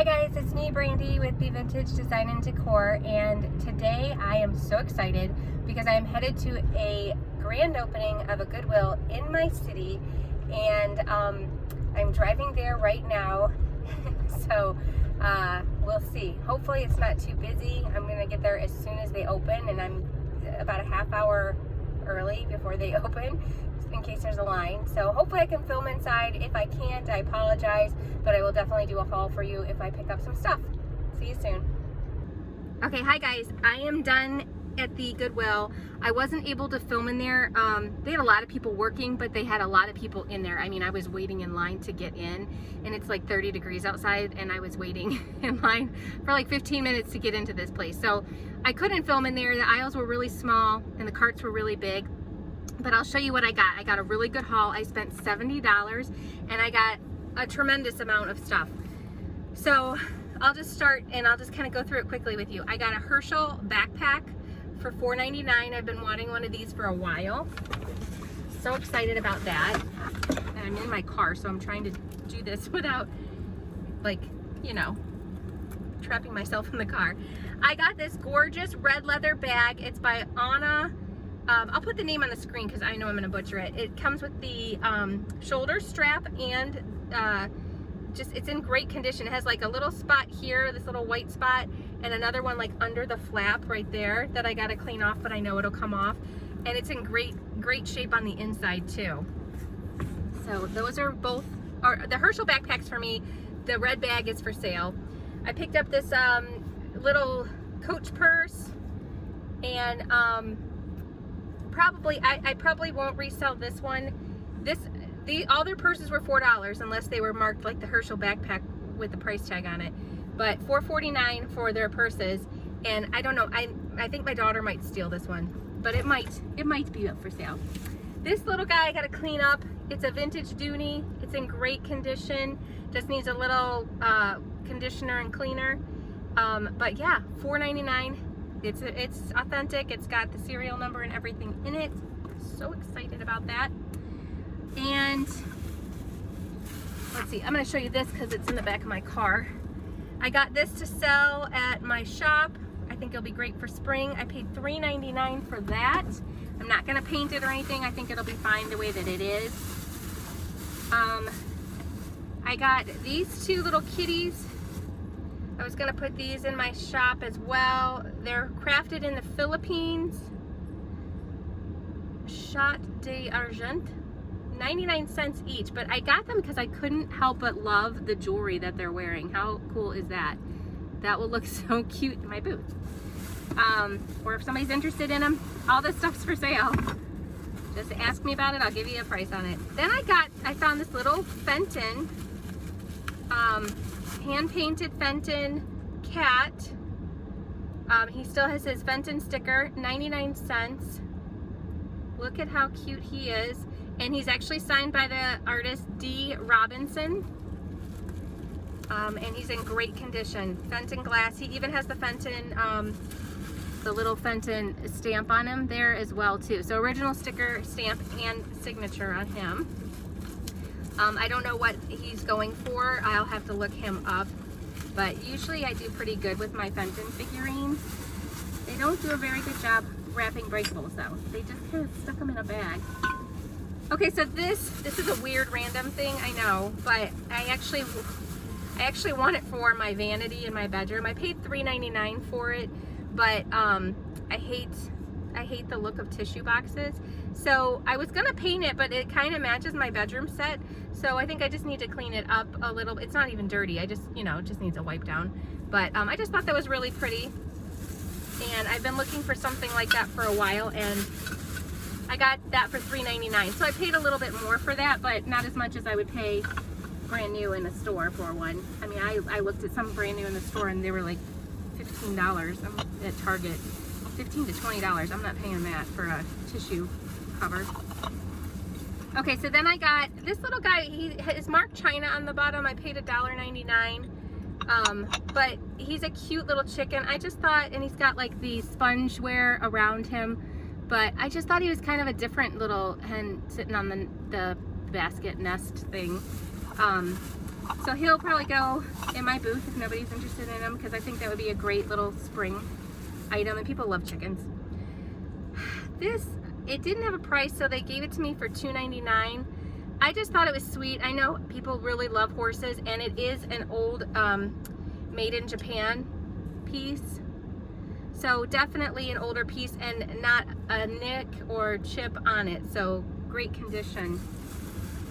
Hi guys, it's me Brandy with the Vintage Design and Decor, and today I am so excited because I am headed to a grand opening of a Goodwill in my city, and I'm driving there right now. So we'll see. Hopefully it's not too busy. I'm gonna get there as soon as they open, and I'm about a half hour early before they open, just in case there's a line. So hopefully I can film inside. If I can't, I apologize, but I will definitely do a haul for you if I pick up some stuff. See you soon. Okay, hi guys, I am done at the Goodwill. I wasn't able to film in there. They had a lot of people working, but they had a lot of people in there. I mean, I was waiting in line to get in, and it's like 30 degrees outside, and I was waiting in line for like 15 minutes to get into this place. So I couldn't film in there. The aisles were really small and the carts were really big, but I'll show you what I got. I got a really good haul. I spent $70 and I got a tremendous amount of stuff. So I'll just start and I'll just kind of go through it quickly with you. I got a Herschel backpack for $4.99. I've been wanting one of these for a while. So excited about that. And I'm in my car, so I'm trying to do this without, like, you know, trapping myself in the car. I got this gorgeous red leather bag. It's by Anna. I'll put the name on the screen because I know I'm going to butcher it. It comes with the shoulder strap, and it's in great condition. It has like a little spot here, this little white spot, and another one like under the flap right there that I got to clean off, but I know it'll come off. And it's in great shape on the inside too. So those are both, or the Herschel backpacks for me. The red bag is for sale. I picked up this little Coach purse, and I probably won't resell this one. All their purses were $4 unless they were marked like the Herschel backpack with the price tag on it. But $4.49 for their purses, and I don't know. I think my daughter might steal this one, but it might be up for sale. This little guy I got to clean up. It's a vintage Dooney. It's in great condition. Just needs a little conditioner and cleaner. But yeah, $4.99. It's authentic. It's got the serial number and everything in it. So excited about that. And let's see, I'm going to show you this because it's in the back of my car. I got this to sell at my shop. I think it'll be great for spring. I paid $3.99 for that. I'm not going to paint it or anything. I think it'll be fine the way that it is. I got these two little kitties. I was going to put these in my shop as well. They're crafted in the Philippines. Chat d'Argent. 99 cents each, but I got them because I couldn't help but love the jewelry that they're wearing. How cool is that? That will look so cute in my booth. Or if somebody's interested in them, all this stuff's for sale. Just ask me about it, I'll give you a price on it. Then I found this little Fenton, hand-painted Fenton cat. He still has his Fenton sticker, 99 cents. Look at how cute he is. And he's actually signed by the artist D. Robinson. And he's in great condition. Fenton glass. He even has the Fenton, the little Fenton stamp on him there as well too. So original sticker, stamp, and signature on him. I don't know what he's going for. I'll have to look him up. But usually I do pretty good with my Fenton figurines. They don't do a very good job wrapping breakables though. They just kind of stuck them in a bag. Okay, so this is a weird random thing, I know, but I actually want it for my vanity in my bedroom. I paid $3.99 for it, but I hate the look of tissue boxes. So I was gonna paint it, but it kind of matches my bedroom set. So I think I just need to clean it up a little. It's not even dirty. I just, you know, it just needs a wipe down. But I just thought that was really pretty. And I've been looking for something like that for a while, and I got that for $3.99. So I paid a little bit more for that, but not as much as I would pay brand new in a store for one. I mean, I looked at some brand new in the store and they were like $15 at Target. $15 to $20. I'm not paying that for a tissue cover. Okay, so then I got this little guy. He is marked China on the bottom. I paid $1.99. But he's a cute little chicken. I just thought, and he's got like the sponge wear around him, but I just thought he was kind of a different little hen sitting on the basket nest thing. So he'll probably go in my booth if nobody's interested in him, because I think that would be a great little spring item, and people love chickens. This, it didn't have a price, so they gave it to me for $2.99. I just thought it was sweet. I know people really love horses, and it is an old made in Japan piece. So definitely an older piece and not a nick or chip on it. So great condition.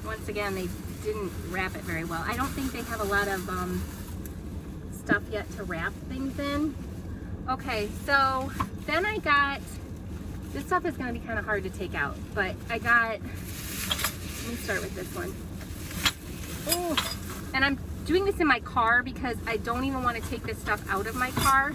Once again, they didn't wrap it very well. I don't think they have a lot of stuff yet to wrap things in. Okay, so then I got, this stuff is gonna be kind of hard to take out, but I got, let me start with this one. Oh, and I'm doing this in my car because I don't even want to take this stuff out of my car.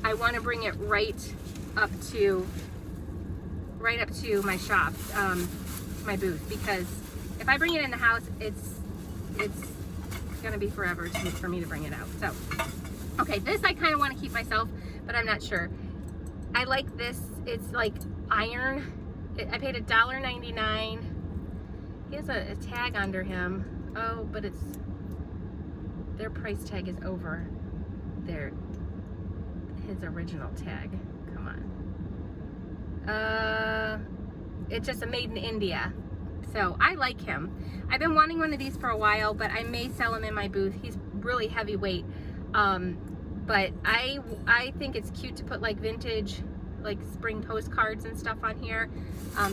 I want to bring it right up to my shop, my booth, because if I bring it in the house, it's gonna be forever for me to bring it out. So, okay, this I kind of want to keep myself, but I'm not sure. I like this. It's like iron. I paid $1.99. He has a tag under him. Oh, but their price tag is over his original tag. Come on. It's just a made in India. So I like him. I've been wanting one of these for a while, but I may sell him in my booth. He's really heavyweight. But I think it's cute to put like vintage, like spring postcards and stuff on here.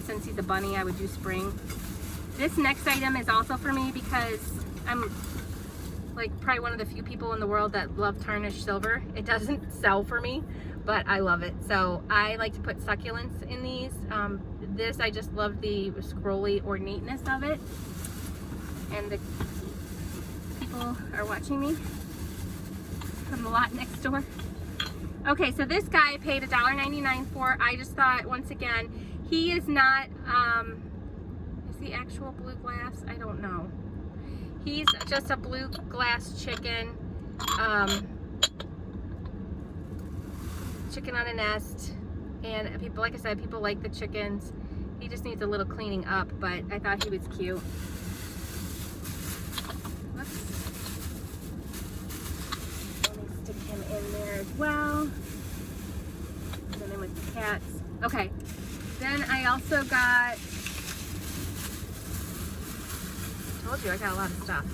Since he's a bunny, I would do spring. This next item is also for me because I'm like probably one of the few people in the world that love tarnished silver. It doesn't sell for me, but I love it. So I like to put succulents in these. This, I just love the scrolly ornateness of it. And the people are watching me from the lot next door. Okay, so this guy I paid $1.99 for. I just thought, once again, he is not, is he actual blue glass? I don't know. He's just a blue glass chicken. Chicken on a nest. And people, like I said, people like the chickens. He just needs a little cleaning up, but I thought he was cute. Whoops. Let me stick him in there as well. And then with the cats. Okay. Then I also got, told you I got a lot of stuff.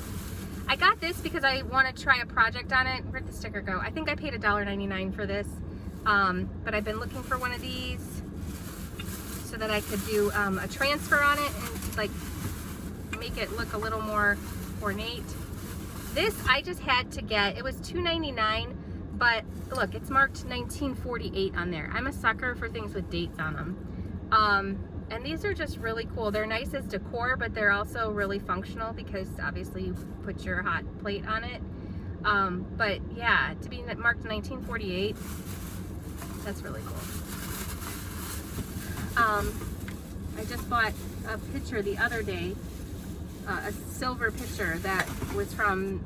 I got this because I want to try a project on it. Where'd the sticker go? I think I paid $1.99 for this. But I've been looking for one of these so that I could do a transfer on it and like make it look a little more ornate. This I just had to get. It was $2.99, but look, it's marked 1948 on there. I'm a sucker for things with dates on them. And these are just really cool. They're nice as decor, but they're also really functional because obviously you put your hot plate on it. But yeah, to be marked 1948, that's really cool. I just bought a picture the other day, a silver picture that was from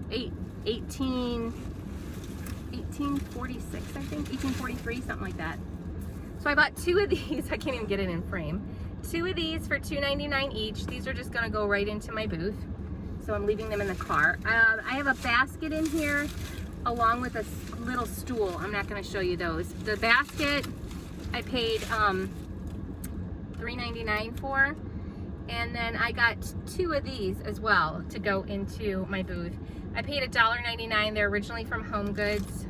1846, I think, 1843, something like that. So I bought two of these. I can't even get it in frame. Two of these for $2.99 each. These are just gonna go right into my booth. So I'm leaving them in the car. I have a basket in here along with a little stool. I'm not gonna show you those. The basket I paid $3.99 for. And then I got two of these as well to go into my booth. I paid $1.99. They're originally from Home Goods.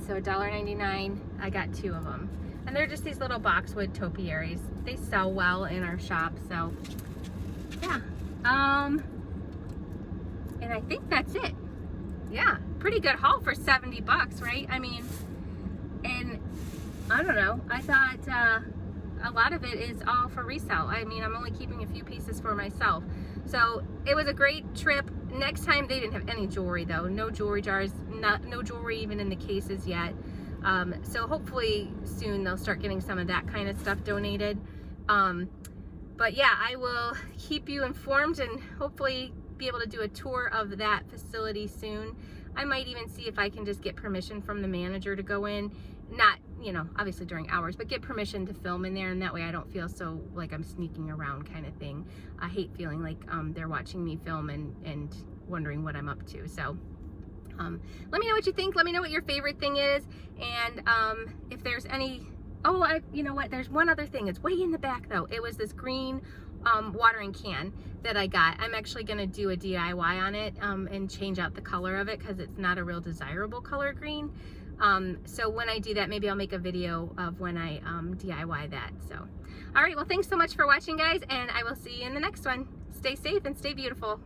So $1.99, I got two of them. And they're just these little boxwood topiaries. They sell well in our shop, so yeah. And I think that's it. Yeah, pretty good haul for 70 bucks, right? I mean, and I don't know, I thought a lot of it is all for resale. I mean, I'm only keeping a few pieces for myself. So it was a great trip. Next time, they didn't have any jewelry though. No jewelry jars, no jewelry even in the cases yet. So hopefully soon they'll start getting some of that kind of stuff donated. But yeah, I will keep you informed and hopefully be able to do a tour of that facility soon. I might even see if I can just get permission from the manager to go in. you know, obviously during hours, but get permission to film in there, and that way I don't feel so like I'm sneaking around kind of thing. I hate feeling like they're watching me film and wondering what I'm up to. So let me know what you think. Let me know what your favorite thing is, and if there's any, you know what, there's one other thing. It's way in the back though. It was this green watering can that I got. I'm actually going to do a DIY on it and change out the color of it because it's not a real desirable color green. So when I do that, maybe I'll make a video of when I DIY that. So, all right, well, thanks so much for watching, guys, and I will see you in the next one. Stay safe and stay beautiful.